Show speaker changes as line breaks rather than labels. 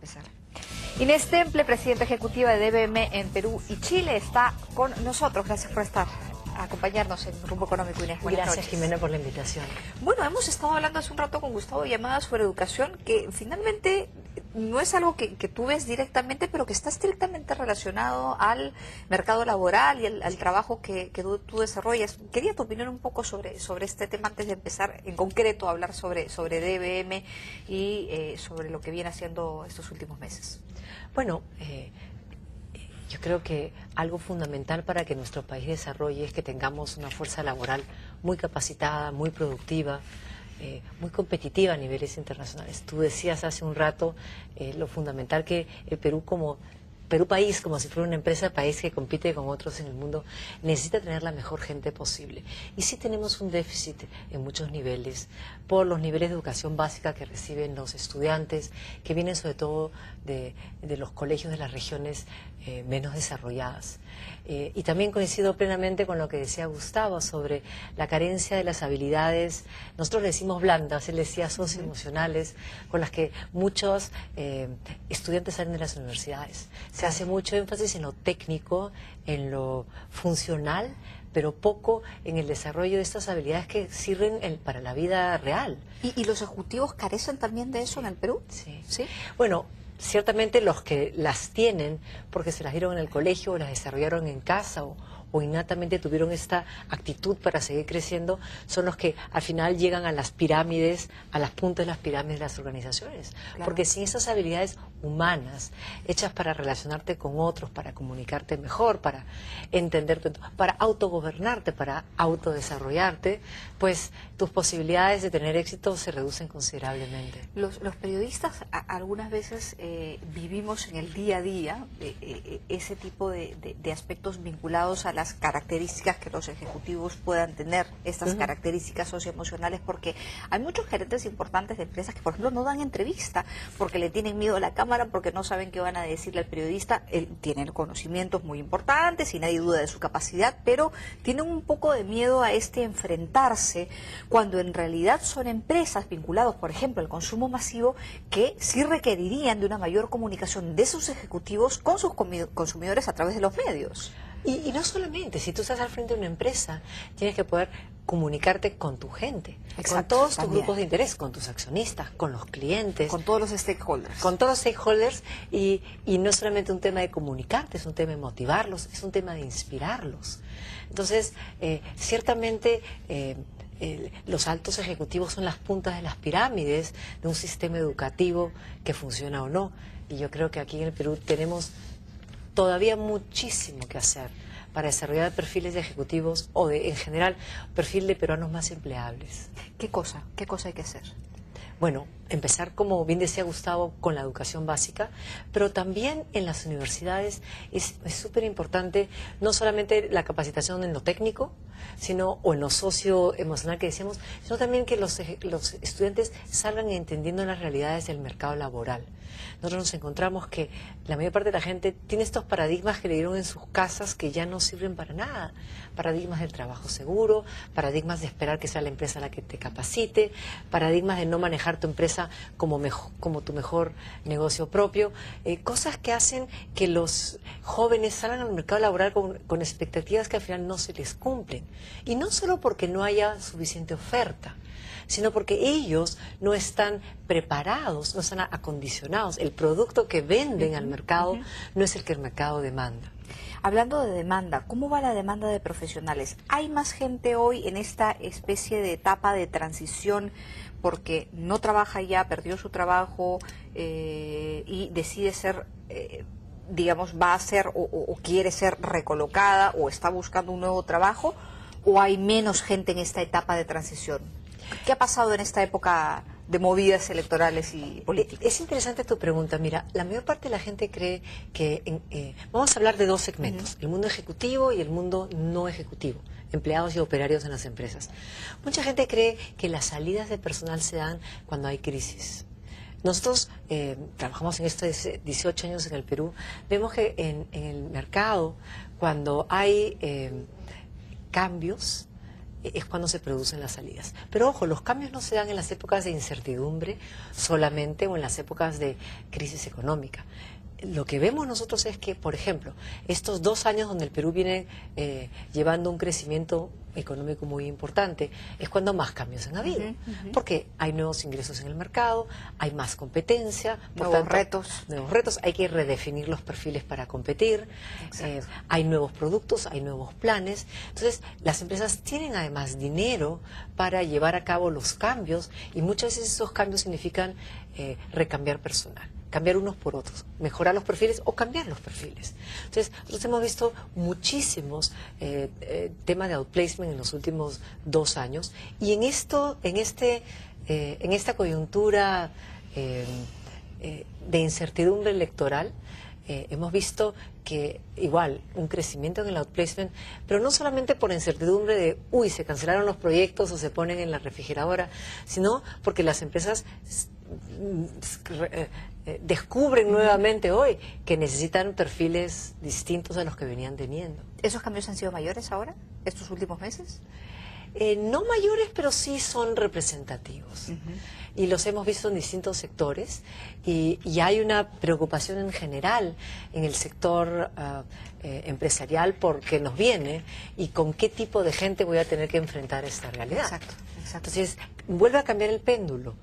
empezar. Inés Temple, presidenta ejecutiva de DBM en Perú y Chile, está con nosotros. Gracias por acompañarnos en Rumbo Económico, Inés.
Gracias, noches. Jimena, por la invitación.
Bueno, hemos estado hablando hace un rato con Gustavo Yamada sobre educación, que finalmente no es algo que tú ves directamente, pero que está estrictamente relacionado al mercado laboral y al trabajo que tú desarrollas. Quería tu opinión un poco sobre este tema antes de empezar en concreto a hablar sobre DBM y sobre lo que viene haciendo estos últimos meses.
Bueno, yo creo que algo fundamental para que nuestro país desarrolle es que tengamos una fuerza laboral muy capacitada, muy productiva, muy competitiva a niveles internacionales. Tú decías hace un rato lo fundamental que el Perú país, como si fuera una empresa país que compite con otros en el mundo, necesita tener la mejor gente posible. Y sí tenemos un déficit en muchos niveles, por los niveles de educación básica que reciben los estudiantes, que vienen sobre todo de los colegios de las regiones menos desarrolladas. Y también coincido plenamente con lo que decía Gustavo sobre la carencia de las habilidades, nosotros le decimos blandas, él decía socioemocionales, con las que muchos estudiantes salen de las universidades. Se hace mucho énfasis en lo técnico, en lo funcional, pero poco en el desarrollo de estas habilidades que sirven para la vida real.
¿Y los ejecutivos carecen también de eso en el Perú?
Sí.
¿Sí?
Bueno, ciertamente los que las tienen porque se las dieron en el colegio o las desarrollaron en casa o innatamente tuvieron esta actitud para seguir creciendo, son los que al final llegan a las pirámides, a las puntas de las pirámides de las organizaciones. Claro. Porque sin esas habilidades humanas, hechas para relacionarte con otros, para comunicarte mejor, para entenderte, para autogobernarte, para autodesarrollarte, pues tus posibilidades de tener éxito se reducen considerablemente.
Los periodistas algunas veces vivimos en el día a día ese tipo de aspectos vinculados a las características que los ejecutivos puedan tener, estas características socioemocionales, porque hay muchos gerentes importantes de empresas que, por ejemplo, no dan entrevista porque le tienen miedo a la cámara, porque no saben qué van a decirle al periodista. Él tiene conocimientos muy importantes y nadie duda de su capacidad, pero tienen un poco de miedo a enfrentarse, cuando en realidad son empresas vinculadas, por ejemplo, al consumo masivo, que sí requerirían de una mayor comunicación de sus ejecutivos con sus consumidores a través de los medios.
Y no solamente, si tú estás al frente de una empresa, tienes que poder comunicarte con tu gente, con todos tus grupos de interés, con tus accionistas, con los clientes.
Con todos los stakeholders.
Con todos los stakeholders, y no es solamente un tema de comunicarte, es un tema de motivarlos, es un tema de inspirarlos. Entonces, ciertamente los altos ejecutivos son las puntas de las pirámides de un sistema educativo que funciona o no. Y yo creo que aquí en el Perú tenemos todavía muchísimo que hacer para desarrollar perfiles de ejecutivos o en general perfil de peruanos más empleables.
¿Qué cosa hay que hacer?
Bueno, empezar, como bien decía Gustavo, con la educación básica, pero también en las universidades es súper importante no solamente la capacitación en lo técnico, o en lo socioemocional que decíamos, sino también que los estudiantes salgan entendiendo las realidades del mercado laboral. Nosotros nos encontramos que la mayor parte de la gente tiene estos paradigmas que le dieron en sus casas que ya no sirven para nada. Paradigmas del trabajo seguro, paradigmas de esperar que sea la empresa la que te capacite, paradigmas de no manejar tu empresa como tu mejor negocio propio, cosas que hacen que los jóvenes salgan al mercado laboral con expectativas que al final no se les cumplen. Y no solo porque no haya suficiente oferta, sino porque ellos no están preparados, no están acondicionados. El producto que venden al mercado no es el que el mercado demanda.
Hablando de demanda, ¿cómo va la demanda de profesionales? ¿Hay más gente hoy en esta especie de etapa de transición porque no trabaja ya, perdió su trabajo y decide ser, digamos, va a ser o quiere ser recolocada o está buscando un nuevo trabajo? ¿O hay menos gente en esta etapa de transición? ¿Qué ha pasado en esta época de movidas electorales y políticas?
Es interesante tu pregunta. Mira, la mayor parte de la gente cree que... vamos a hablar de dos segmentos, el mundo ejecutivo y el mundo no ejecutivo, empleados y operarios en las empresas. Mucha gente cree que las salidas de personal se dan cuando hay crisis. Nosotros trabajamos en estos 18 años en el Perú, vemos que en el mercado, cuando hay cambios, es cuando se producen las salidas. Pero ojo, los cambios no se dan en las épocas de incertidumbre solamente o en las épocas de crisis económica. Lo que vemos nosotros es que, por ejemplo, estos 2 años donde el Perú viene llevando un crecimiento económico muy importante, es cuando más cambios han habido, porque hay nuevos ingresos en el mercado, hay más competencia,
nuevos retos,
hay que redefinir los perfiles para competir, hay nuevos productos, hay nuevos planes. Entonces, las empresas tienen además dinero para llevar a cabo los cambios, y muchas veces esos cambios significan recambiar personal, cambiar unos por otros, mejorar los perfiles o cambiar los perfiles. Entonces, nosotros hemos visto muchísimos temas de outplacement en los últimos 2 años, y en esta coyuntura de incertidumbre electoral, hemos visto que igual un crecimiento en el outplacement, pero no solamente por incertidumbre de, uy, se cancelaron los proyectos o se ponen en la refrigeradora, sino porque las empresas descubren nuevamente hoy que necesitan perfiles distintos a los que venían teniendo.
¿Esos cambios han sido mayores ahora, estos últimos meses?
No mayores, pero sí son representativos. Y los hemos visto en distintos sectores, y hay una preocupación en general en el sector empresarial porque nos viene y con qué tipo de gente voy a tener que enfrentar esta realidad.
Exacto.
Entonces, vuelve a cambiar el péndulo.